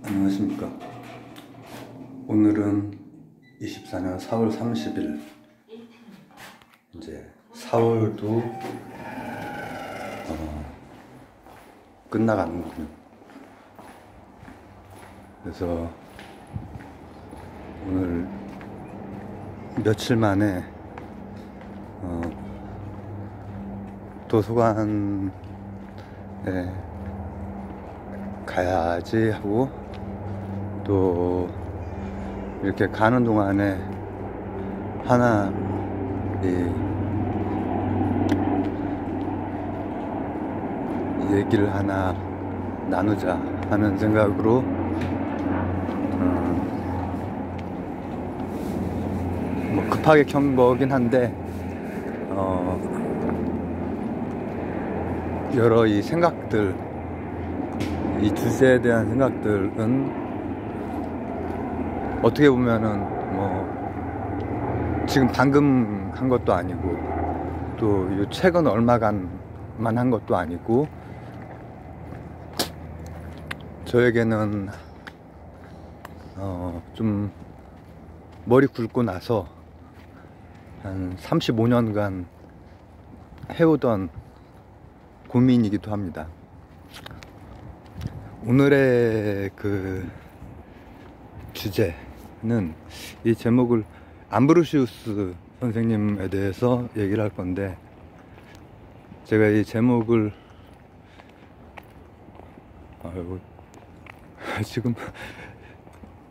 안녕하십니까. 오늘은 24년 4월 30일 이제 4월도 끝나가는군요. 그래서 오늘 며칠 만에 도서관에 가야지 하고, 또 이렇게 가는 동안에 하나 얘기를 하나 나누자 하는 생각으로 뭐 급하게 켠 거긴 한데, 여러 이 생각들, 이 주제에 대한 생각들은 어떻게 보면은 뭐 지금 방금 한 것도 아니고, 또 이 최근 얼마간만 한 것도 아니고, 저에게는 좀 머리 굵고 나서 한 35년간 해오던 고민이기도 합니다. 오늘의 그 주제는, 이 제목을 암브로시우스 선생님에 대해서 얘기를 할 건데, 제가 이 제목을 지금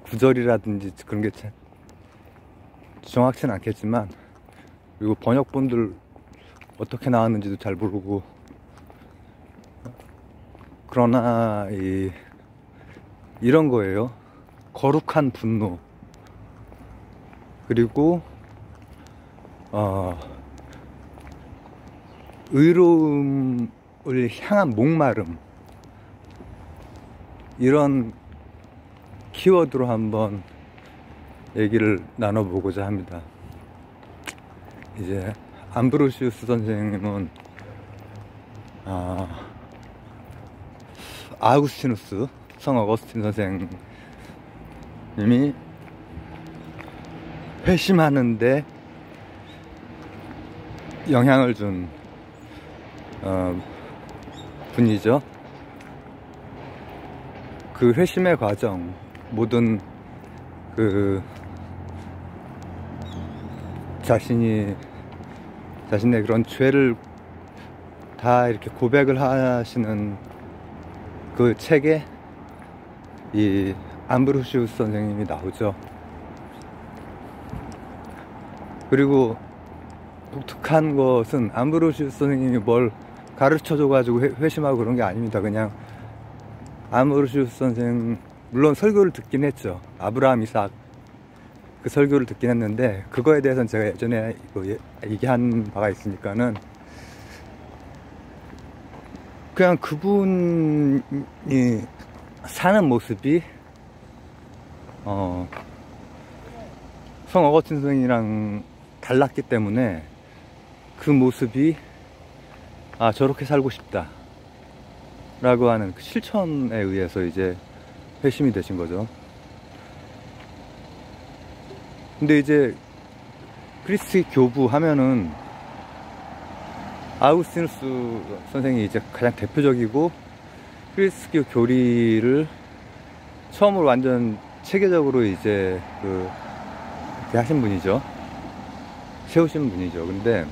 구절이라든지 그런 게 정확치는 않겠지만, 그리고 번역본들 어떻게 나왔는지도 잘 모르고, 그러나 이런 거예요. 거룩한 분노, 그리고 의로움을 향한 목마름, 이런 키워드로 한번 얘기를 나눠보고자 합니다. 이제 암브로시우스 선생님은 아우구스티누스, 성 어거스틴 선생님이 회심하는데 영향을 준 분이죠. 그 회심의 과정, 모든 자신의 그런 죄를 다 이렇게 고백을 하시는 그 책에 이 암브로시우스 선생님이 나오죠. 그리고 독특한 것은, 암브로시우스 선생님이 뭘 가르쳐줘가지고 회심하고 그런 게 아닙니다. 그냥 암브로시우스 선생, 물론 설교를 듣긴 했죠. 아브라함, 이삭 그 설교를 듣긴 했는데, 그거에 대해서는 제가 예전에 얘기한 바가 있으니까는, 그냥 그분이 사는 모습이 성 어거스틴 선생이랑 달랐기 때문에, 그 모습이 저렇게 살고 싶다 라고 하는 그 실천에 의해서 이제 회심이 되신 거죠. 근데 이제 그리스도의 교부 하면은 아우구스티누스 선생이 이제 가장 대표적이고, 그리스도 교리를 처음으로 완전 체계적으로 이제 하신 분이죠. 세우신 분이죠. 근데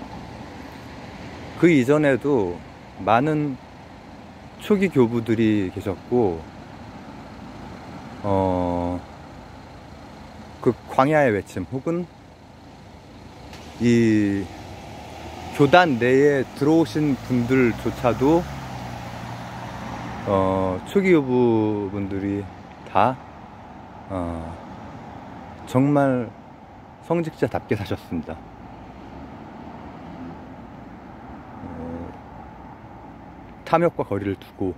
그 이전에도 많은 초기 교부들이 계셨고, 그 광야의 외침, 혹은 이 교단 내에 들어오신 분들조차도 초기 교부분들이 다 정말 성직자답게 사셨습니다. 탐욕과 거리를 두고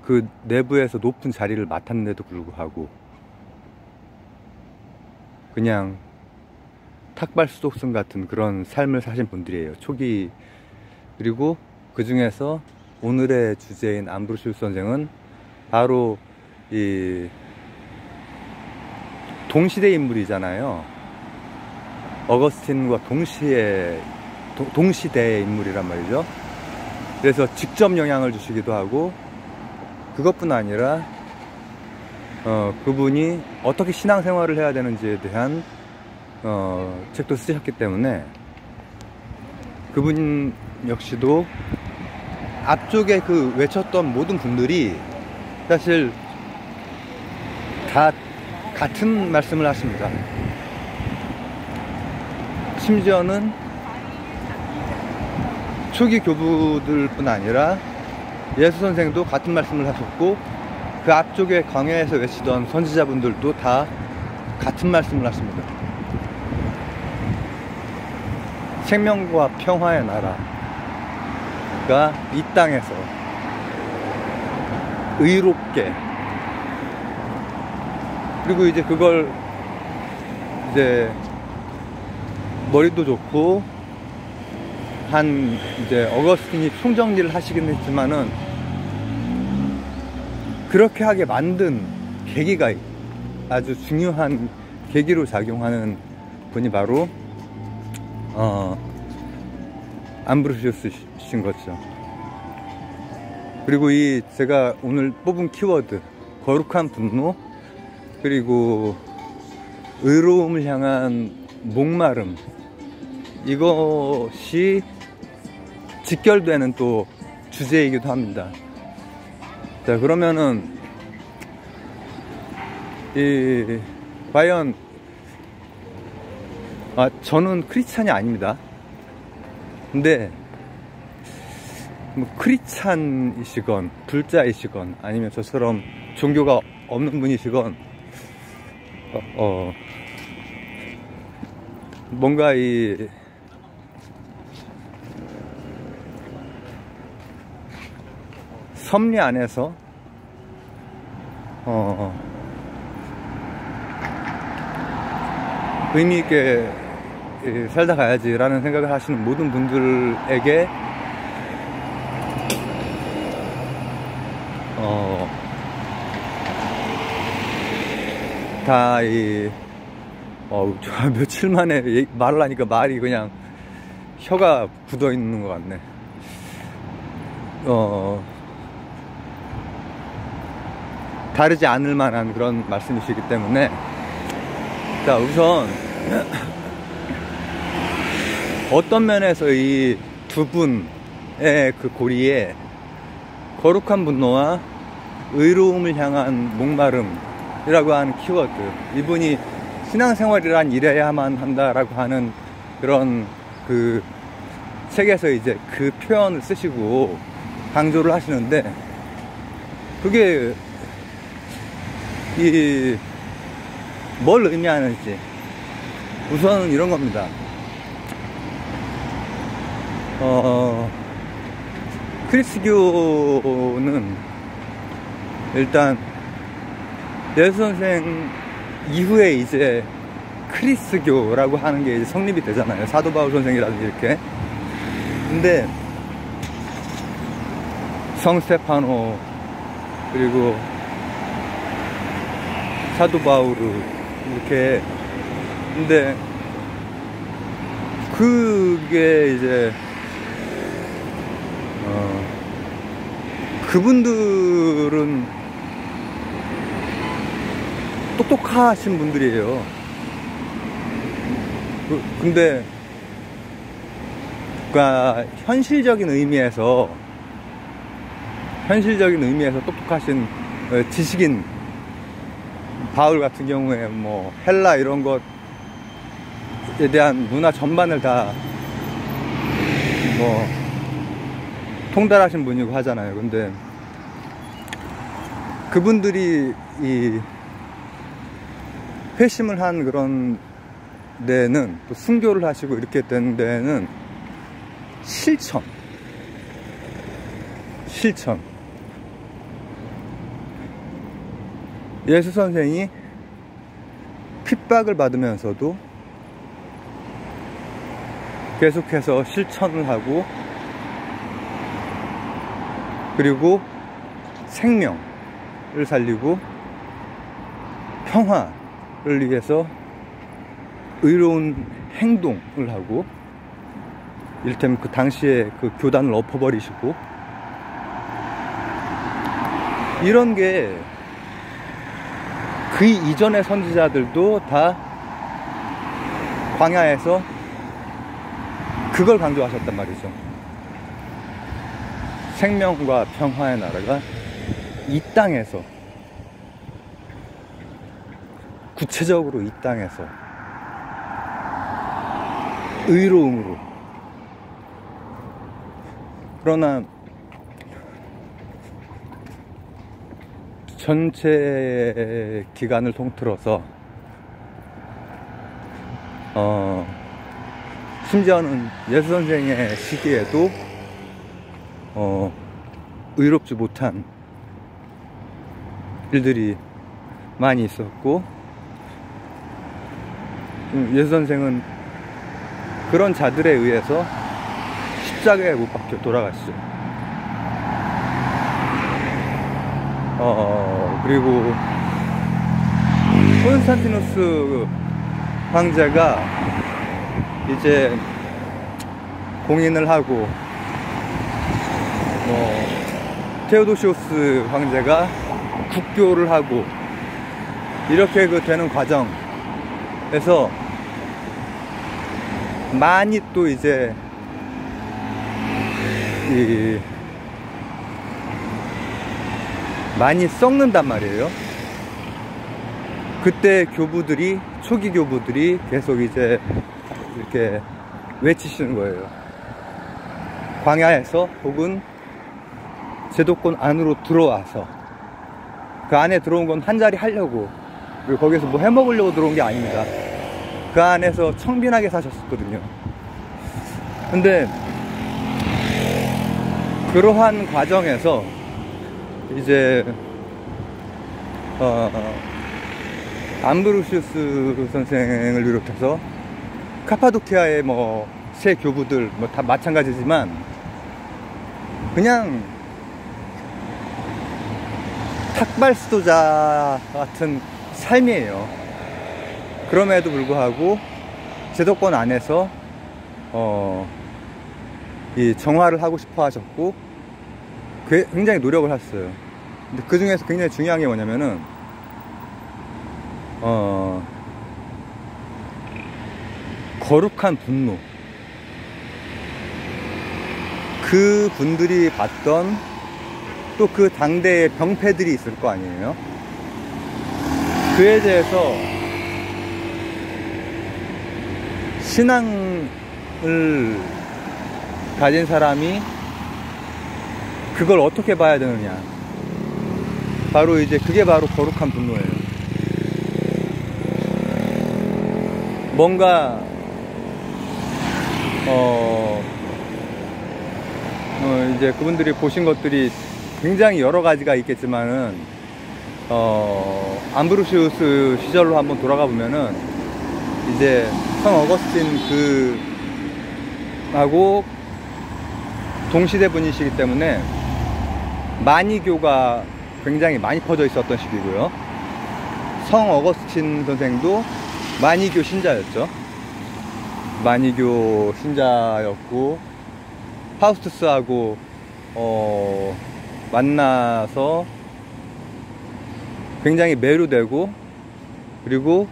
그 내부에서 높은 자리를 맡았는데도 불구하고 그냥 탁발수독승 같은 그런 삶을 사신 분들이에요, 초기. 그리고 그 중에서 오늘의 주제인 암브로시우스 선생은 바로 이 동시대 인물이잖아요. 어거스틴과 동시대의 인물이란 말이죠. 그래서 직접 영향을 주시기도 하고, 그것뿐 아니라 그분이 어떻게 신앙생활을 해야 되는지에 대한 책도 쓰셨기 때문에 그분 역시도 앞쪽에 그 외쳤던 모든 분들이 사실 다 같은 말씀을 하십니다. 심지어는 초기 교부들뿐 아니라 예수 선생도 같은 말씀을 하셨고, 그 앞쪽에 광야에서 외치던 선지자분들도 다 같은 말씀을 하십니다. 생명과 평화의 나라가 이 땅에서 의롭게, 그리고 이제 그걸 이제 머리도 좋고 한 이제 어거스틴이 총정리를 하시긴 했지만은, 그렇게 하게 만든 계기가, 아주 중요한 계기로 작용하는 분이 바로 암브로시우스신 거죠. 그리고 이 제가 오늘 뽑은 키워드, 거룩한 분노, 그리고 의로움을 향한 목마름, 이것이 직결되는 또 주제이기도 합니다. 자, 그러면은 과연 저는 크리스찬이 아닙니다. 근데 뭐 크리스찬이시건 불자이시건 아니면 저처럼 종교가 없는 분이시건 뭔가 이 섭리 안에서 의미있게 살다 가야지 라는 생각을 하시는 모든 분들에게 다 며칠 만에 말을 하니까 말이 그냥 혀가 굳어 있는 것 같네. 다르지 않을 만한 그런 말씀이시기 때문에, 자, 우선 어떤 면에서 이 두 분의 그 고리에 거룩한 분노와 의로움을 향한 목마름이라고 하는 키워드, 이분이 신앙생활이란 이래야만 한다라고 하는 그런 그 책에서 이제 그 표현을 쓰시고 강조를 하시는데, 그게 뭘 의미하는지 우선은 이런 겁니다. 크리스교는 일단 예수 선생 이후에 이제 크리스교라고 하는 게 이제 성립이 되잖아요. 사도 바울 선생이라든지 이렇게. 근데 성 스테파노, 그리고 사도 바울 이렇게. 근데 그게 이제 그분들은 똑똑하신 분들이에요. 근데 그러니까 현실적인 의미에서 똑똑하신 지식인, 바울 같은 경우에 뭐 헬라 이런 것에 대한 문화 전반을 다 뭐 통달하신 분이고 하잖아요. 근데 그분들이 이 회심을 한 그런 데는, 또 순교를 하시고 이렇게 된 데는 실천. 예수 선생이 핍박을 받으면서도 계속해서 실천을 하고, 그리고 생명을 살리고 평화를 위해서 의로운 행동을 하고, 이를테면 그 당시에 그 교단을 엎어버리시고, 이런 게 그 이전의 선지자들도 다 광야에서 그걸 강조하셨단 말이죠. 생명과 평화의 나라가 이 땅에서, 구체적으로 이 땅에서 의로움으로. 그러나 전체 기간을 통틀어서 심지어는 예수 선생의 시기에도 의롭지 못한 일들이 많이 있었고, 예수 선생은 그런 자들에 의해서 십자가에 못 박혀 돌아갔죠. 그리고 콘스탄티누스 황제가 이제 공인을 하고, 테오도시우스 황제가 국교를 하고, 이렇게 되는 과정에서 많이 또 이제 많이 썩는단 말이에요. 그때 교부들이, 초기 교부들이 계속 이제 이렇게 외치시는 거예요. 광야에서 혹은 제도권 안으로 들어와서, 그 안에 들어온 건 한 자리 하려고, 그리고 거기서 뭐 해먹으려고 들어온 게 아닙니다. 그 안에서 청빈하게 사셨었거든요. 근데 그러한 과정에서 이제 암브로시우스 선생을 비롯해서 카파도키아의 새 교부들 다 마찬가지지만, 그냥 탁발 수도자 같은 삶이에요. 그럼에도 불구하고 제도권 안에서 이 정화를 하고 싶어 하셨고, 굉장히 노력을 하셨어요. 근데 그 중에서 굉장히 중요한 게 뭐냐면은 거룩한 분노. 그 분들이 봤던 또 그 당대의 병폐들이 있을 거 아니에요. 그에 대해서 신앙을 가진 사람이 그걸 어떻게 봐야 되느냐. 바로 이제 그게 바로 거룩한 분노예요. 뭔가 이제 그분들이 보신 것들이 굉장히 여러 가지가 있겠지만은 암브로시우스 시절로 한번 돌아가 보면은 이제 성 어거스틴 하고 동시대 분이시기 때문에 마니교가 굉장히 많이 퍼져 있었던 시기고요. 성 어거스틴 선생도 마니교 신자였죠. 마니교 신자였고, 파우스투스하고 만나서 굉장히 매료되고, 그리고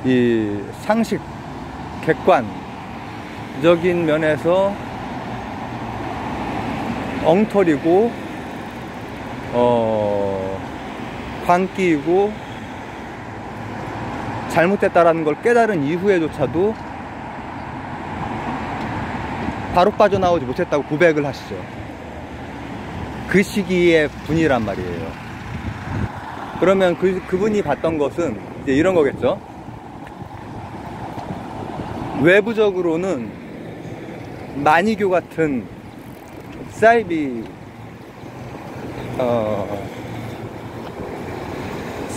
이 상식, 객관적인 면에서 엉터리고 광기이고 잘못됐다라는 걸 깨달은 이후에조차도 바로 빠져나오지 못했다고 고백을 하시죠. 그 시기의 분이란 말이에요. 그러면 그분이 봤던 것은 이제 이런 거겠죠. 외부적으로는 마니교 같은 사이비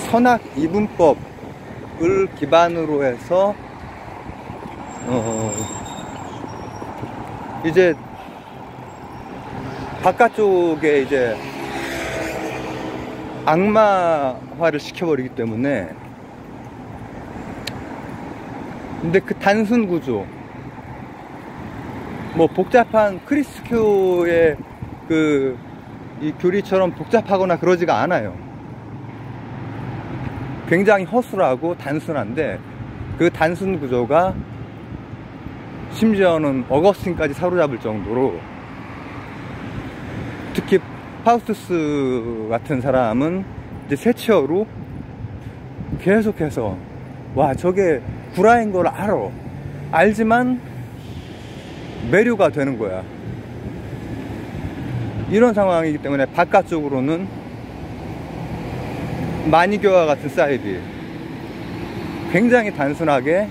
선악 이분법을 기반으로 해서 이제 바깥쪽에 이제 악마화를 시켜버리기 때문에. 근데 그 단순 구조, 뭐 복잡한 크리스교의 이 교리처럼 복잡하거나 그러지가 않아요. 굉장히 허술하고 단순한데, 그 단순 구조가 심지어는 어거스틴까지 사로잡을 정도로, 특히 파우스투스 같은 사람은 이제 세치어로 계속해서, 와, 저게 구라인 걸 알지만 매료가 되는 거야. 이런 상황이기 때문에 바깥쪽으로는 마니교와 같은 사이비, 굉장히 단순하게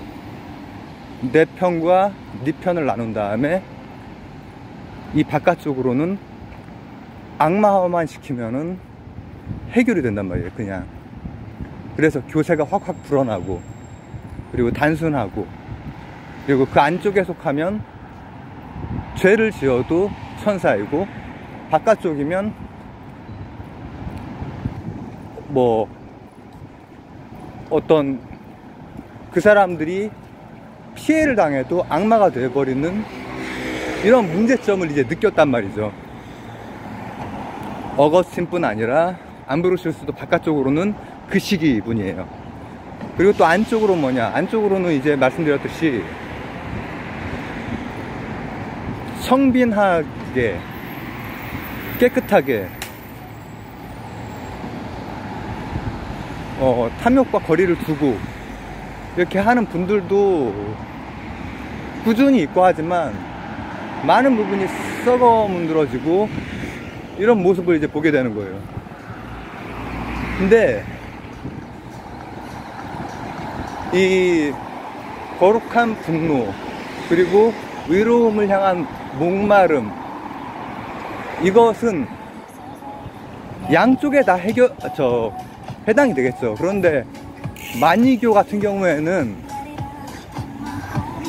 내 편과 네 편을 나눈 다음에 이 바깥쪽으로는 악마화만 시키면은 해결이 된단 말이에요, 그냥. 그래서 교세가 확확 불어나고, 그리고 단순하고, 그리고 그 안쪽에 속하면 죄를 지어도 천사이고, 바깥쪽이면 뭐 어떤 그 사람들이 피해를 당해도 악마가 되어버리는 이런 문제점을 이제 느꼈단 말이죠. 어거스틴뿐 아니라 암브로시우스도 바깥쪽으로는 그 시기 분이에요. 그리고 또 안쪽으로 안쪽으로는 이제 말씀드렸듯이 성빈하게, 깨끗하게, 탐욕과 거리를 두고 이렇게 하는 분들도 꾸준히 있고 하지만, 많은 부분이 썩어 문드러지고 이런 모습을 이제 보게 되는 거예요. 근데 이 거룩한 분노, 그리고 의로움을 향한 목마름, 이것은 양쪽에 다 해당이 되겠죠. 그런데 마니교 같은 경우에는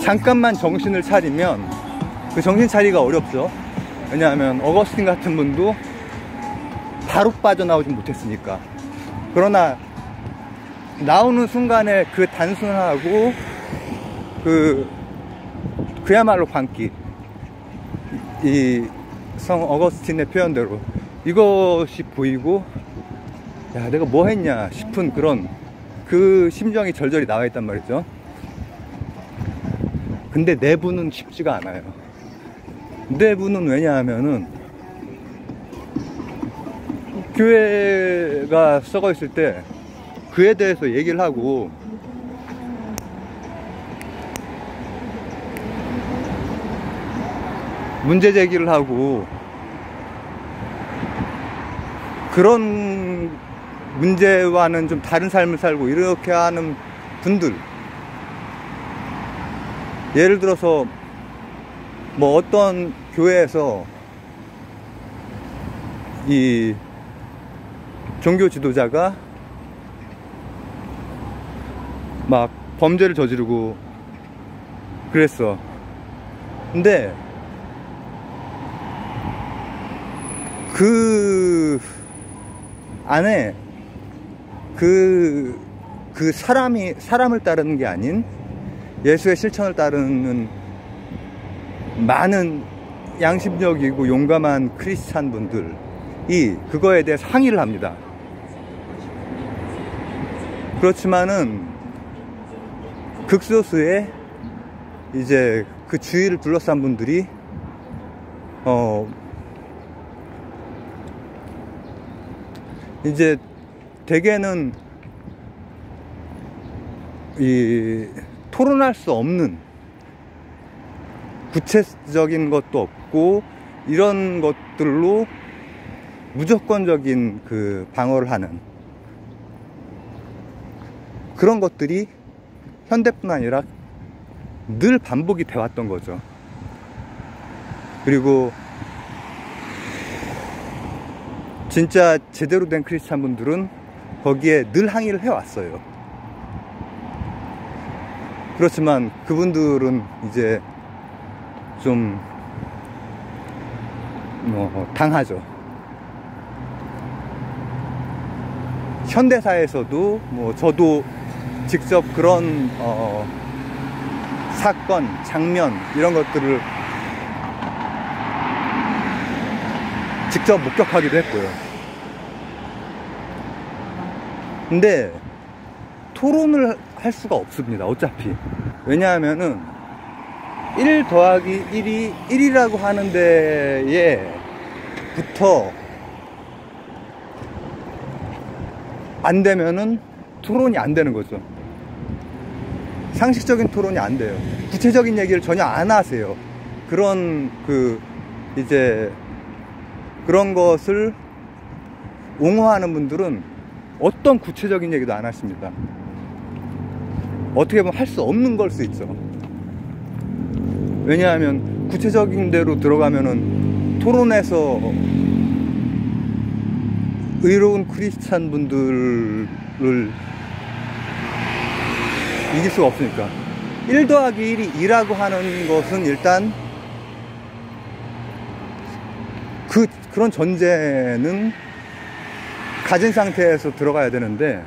잠깐만 정신을 차리면, 그 정신 차리기가 어렵죠. 왜냐하면 어거스틴 같은 분도 바로 빠져나오지 못했으니까. 그러나 나오는 순간에 그 단순하고 그야말로 광기, 이 성 어거스틴의 표현대로 이것이 보이고, 야, 내가 뭐 했냐 싶은 그런 그 심정이 절절히 나와 있단 말이죠. 근데 내부는 쉽지가 않아요. 내부는 왜냐하면은 교회가 썩어 있을 때 그에 대해서 얘기를 하고, 문제 제기를 하고, 그런 문제와는 좀 다른 삶을 살고 이렇게 하는 분들, 예를 들어서 뭐 어떤 교회에서 이 종교 지도자가 막 범죄를 저지르고 그랬어. 근데 그 안에 사람을 따르는 게 아닌 예수의 실천을 따르는 많은 양심적이고 용감한 크리스찬 분들이 그거에 대해서 항의를 합니다. 그렇지만은 극소수의 이제 그 주위를 둘러싼 분들이 이제 대개는 이 토론할 수 없는, 구체적인 것도 없고 이런 것들로 무조건적인 그 방어를 하는 그런 것들이 현대뿐 아니라 늘 반복이 되었던 거죠. 그리고 진짜 제대로 된 크리스찬 분들은 거기에 늘 항의를 해왔어요. 그렇지만 그분들은 이제 좀 당하죠. 현대사에서도 뭐 저도 직접 그런 사건, 장면 이런 것들을 직접 목격하기도 했고요. 근데 토론을 할 수가 없습니다, 어차피. 왜냐하면은 1 더하기 1이 1이라고 하는 데에부터 안 되면은 토론이 안 되는 거죠. 상식적인 토론이 안 돼요. 구체적인 얘기를 전혀 안 하세요. 그런 이제 그런 것을 옹호하는 분들은 어떤 구체적인 얘기도 안 하십니다. 어떻게 보면 할 수 없는 걸 수 있죠. 왜냐하면 구체적인 대로 들어가면은 토론에서 의로운 크리스찬 분들을 이길 수가 없으니까. 1 더하기 1이 2라고 하는 것은 일단 그런 전제는 가진 상태에서 들어가야 되는데,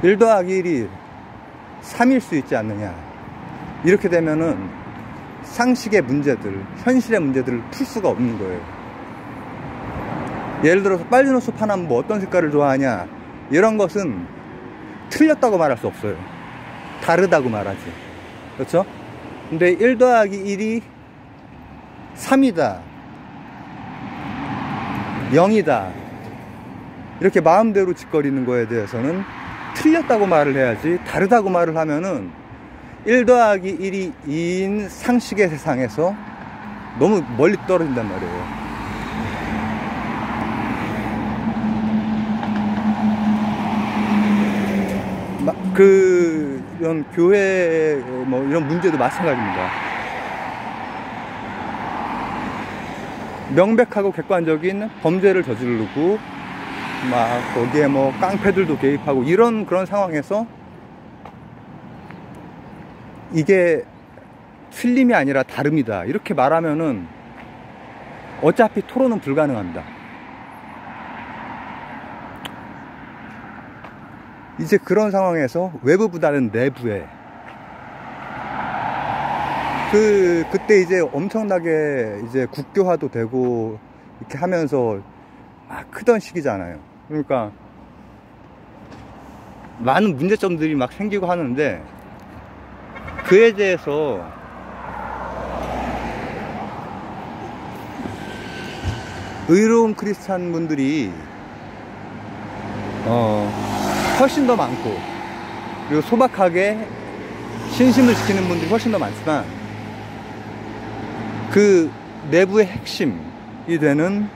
1 더하기 1이 3일 수 있지 않느냐. 이렇게 되면은 상식의 문제들, 현실의 문제들을 풀 수가 없는 거예요. 예를 들어서 빨주노 숲 하나면 뭐 어떤 색깔을 좋아하냐, 이런 것은 틀렸다고 말할 수 없어요. 다르다고 말하지. 그렇죠? 근데 1 더하기 1이 3이다, 0이다, 이렇게 마음대로 짓거리는 거에 대해서는 틀렸다고 말을 해야지, 다르다고 말을 하면은 1 더하기 1이 2인 상식의 세상에서 너무 멀리 떨어진단 말이에요. 이런 교회 뭐 이런 문제도 마찬가지입니다. 명백하고 객관적인 범죄를 저지르고 막 거기에 뭐 깡패들도 개입하고 이런 그런 상황에서 이게 틀림이 아니라 다름이다 이렇게 말하면은 어차피 토론은 불가능합니다. 이제 그런 상황에서 외부보다는 내부에 그때 이제 엄청나게 이제 국교화도 되고 이렇게 하면서 막 크던 시기잖아요. 그러니까 많은 문제점들이 막 생기고 하는데, 그에 대해서 의로운 크리스찬 분들이 훨씬 더 많고, 그리고 소박하게 신심을 지키는 분들이 훨씬 더 많지만, 그 내부의 핵심이 되는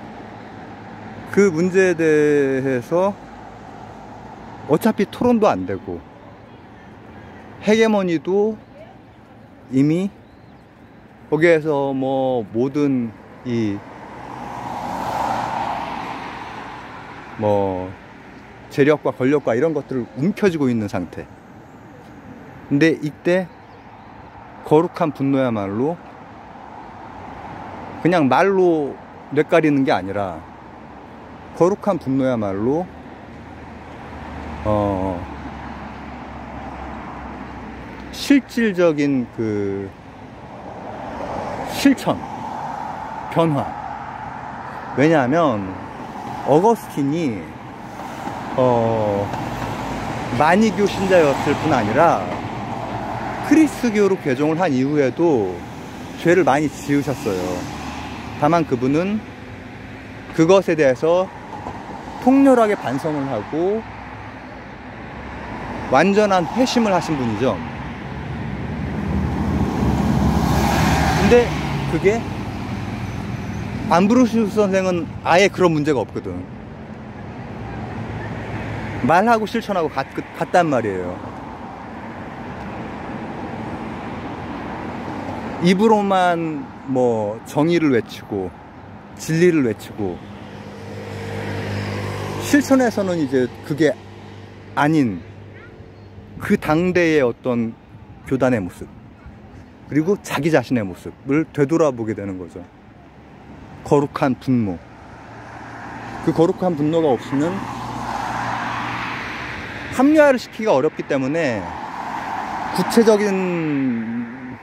그 문제에 대해서 어차피 토론도 안 되고 헤게모니도 이미 거기에서 뭐 모든 뭐 재력과 권력과 이런 것들을 움켜쥐고 있는 상태. 근데 이때 거룩한 분노야말로 그냥 말로 뇌까리는 게 아니라, 거룩한 분노야말로 실질적인 그 실천, 변화. 왜냐하면 어거스틴이 마니교 신자였을 뿐 아니라 크리스교로 개종을 한 이후에도 죄를 많이 지으셨어요. 다만 그분은 그것에 대해서 통렬하게 반성을 하고 완전한 회심을 하신 분이죠. 근데 그게 암브로시우스 선생은 아예 그런 문제가 없거든. 말하고 실천하고 같단 말이에요. 입으로만 뭐 정의를 외치고 진리를 외치고, 실천에서는 이제 그게 아닌 그 당대의 어떤 교단의 모습, 그리고 자기 자신의 모습을 되돌아보게 되는 거죠. 거룩한 분노. 그 거룩한 분노가 없으면 합리화를 시키기가 어렵기 때문에 구체적인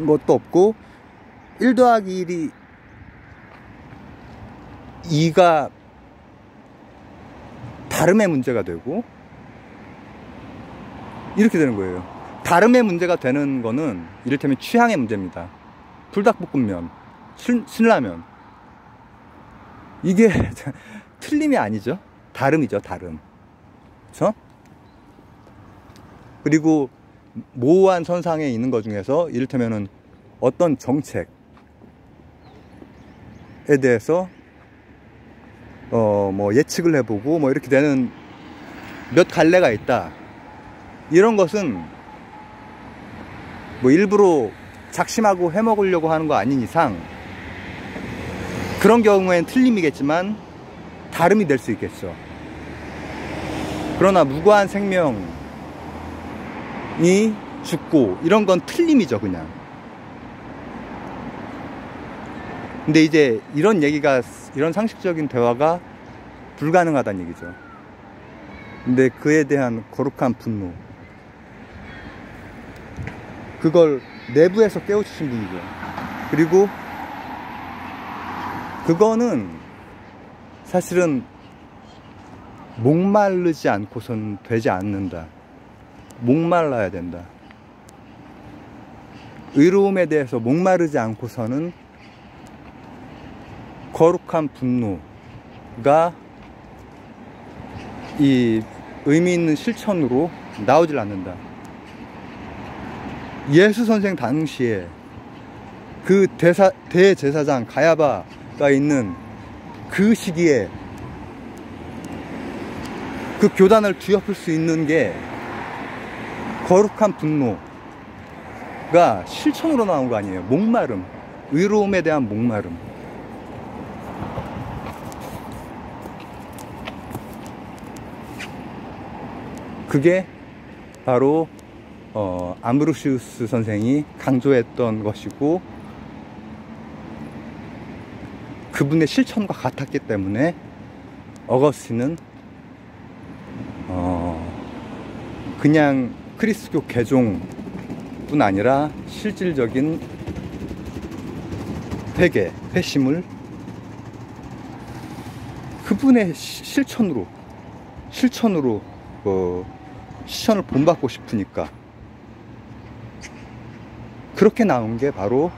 것도 없고 1 더하기 1이 2가 다름의 문제가 되고 이렇게 되는 거예요. 다름의 문제가 되는 거는 이를테면 취향의 문제입니다. 불닭볶음면, 신라면, 이게 틀림이 아니죠. 다름이죠. 다름. 그렇죠? 그리고 모호한 선상에 있는 것 중에서 이를테면은 어떤 정책에 대해서 뭐 예측을 해보고 뭐 이렇게 되는 몇 갈래가 있다. 이런 것은 뭐 일부러 작심하고 해먹으려고 하는 거 아닌 이상 그런 경우엔 틀림이겠지만 다름이 될 수 있겠죠. 그러나 무고한 생명이 죽고 이런 건 틀림이죠, 그냥. 근데 이제 이런 얘기가, 이런 상식적인 대화가 불가능하다는 얘기죠. 근데 그에 대한 거룩한 분노, 그걸 내부에서 깨우치신 분이죠. 그리고 그거는 사실은 목마르지 않고선 되지 않는다. 목말라야 된다. 의로움에 대해서 목마르지 않고서는 거룩한 분노가 이 의미 있는 실천으로 나오질 않는다. 예수 선생 당시에 그 대제사장 가야바가 있는 그 시기에 그 교단을 뒤엎을 수 있는 게 거룩한 분노가 실천으로 나온 거 아니에요. 목마름, 의로움에 대한 목마름. 그게 바로 암브로시우스 선생이 강조했던 것이고 그분의 실천과 같았기 때문에 어거스틴은 그냥 크리스교 개종뿐 아니라 실질적인 회심을 그분의 실천으로 실천을 본받고 싶으니까 그렇게 나온 게 바로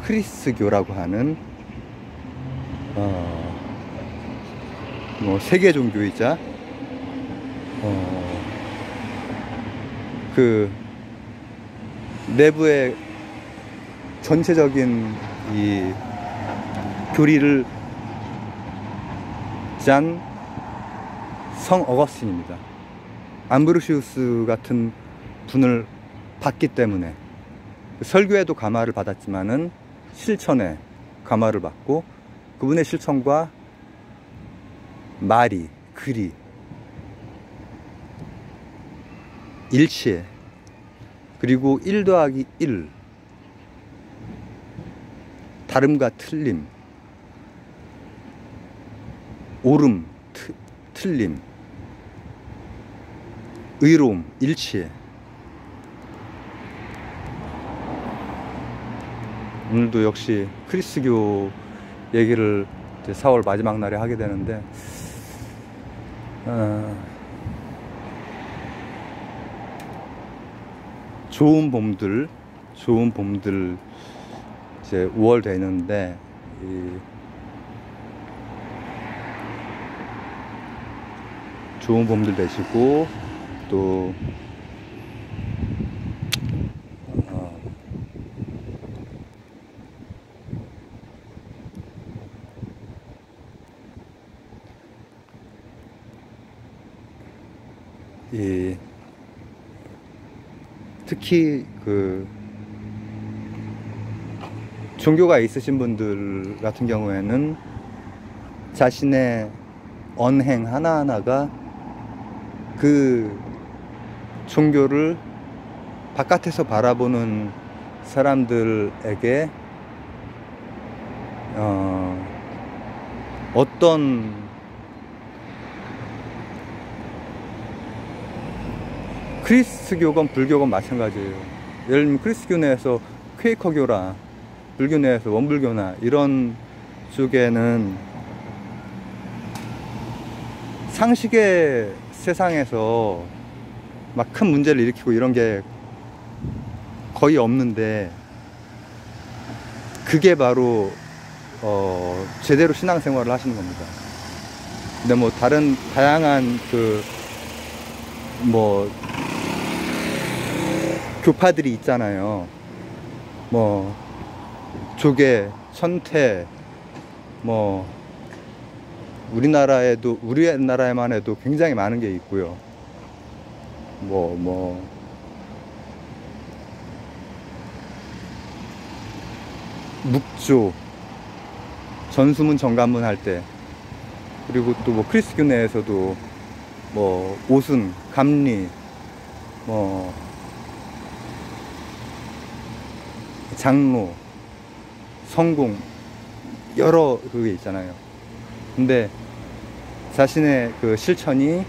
크리스교라고 하는 세계 종교이자 그 내부의 전체적인 이 교리를 짠 성 어거스틴입니다. 암브로시우스 같은 분을 봤기 때문에 설교에도 감화를 받았지만은 실천에 감화를 받고 그분의 실천과 말이, 글이 일치해. 그리고 1 더하기 1, 다름과 틀림, 옳음, 틀림, 의로움, 일치해. 오늘도 역시 크리스교 얘기를 이제 4월 마지막 날에 하게 되는데 좋은 봄들 이제 5월 되는데 좋은 봄들 되시고 또 특히 그 종교가 있으신 분들 같은 경우에는 자신의 언행 하나하나가 그 종교를 바깥에서 바라보는 사람들에게 어떤 크리스교건 불교건 마찬가지예요. 예를 들면 크리스교 내에서 퀘이커교나 불교 내에서 원불교나 이런 쪽에는 상식의 세상에서 막 큰 문제를 일으키고 이런 게 거의 없는데, 그게 바로 제대로 신앙생활을 하시는 겁니다. 근데 뭐 다양한 교파들이 있잖아요. 뭐 조계, 천태, 뭐 우리나라에만 해도 굉장히 많은 게 있고요. 묵조, 전수문 정관문 할 때, 그리고 또 뭐 크리스교 내에서도 뭐 오순, 감리, 뭐 장로, 성공, 여러 그게 있잖아요. 근데 자신의 그 실천이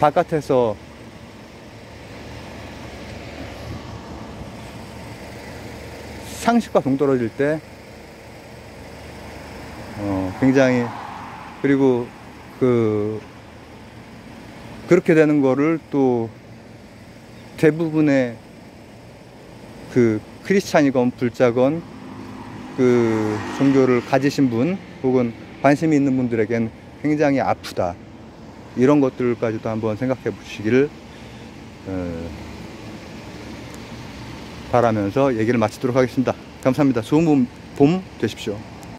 바깥에서 상식과 동떨어질 때 굉장히, 그리고 그렇게 되는 거를 또 대부분의 크리스찬이건 불자건 종교를 가지신 분 혹은 관심이 있는 분들에겐 굉장히 아프다, 이런 것들까지도 한번 생각해 보시기를 바라면서 얘기를 마치도록 하겠습니다. 감사합니다. 좋은 봄 되십시오.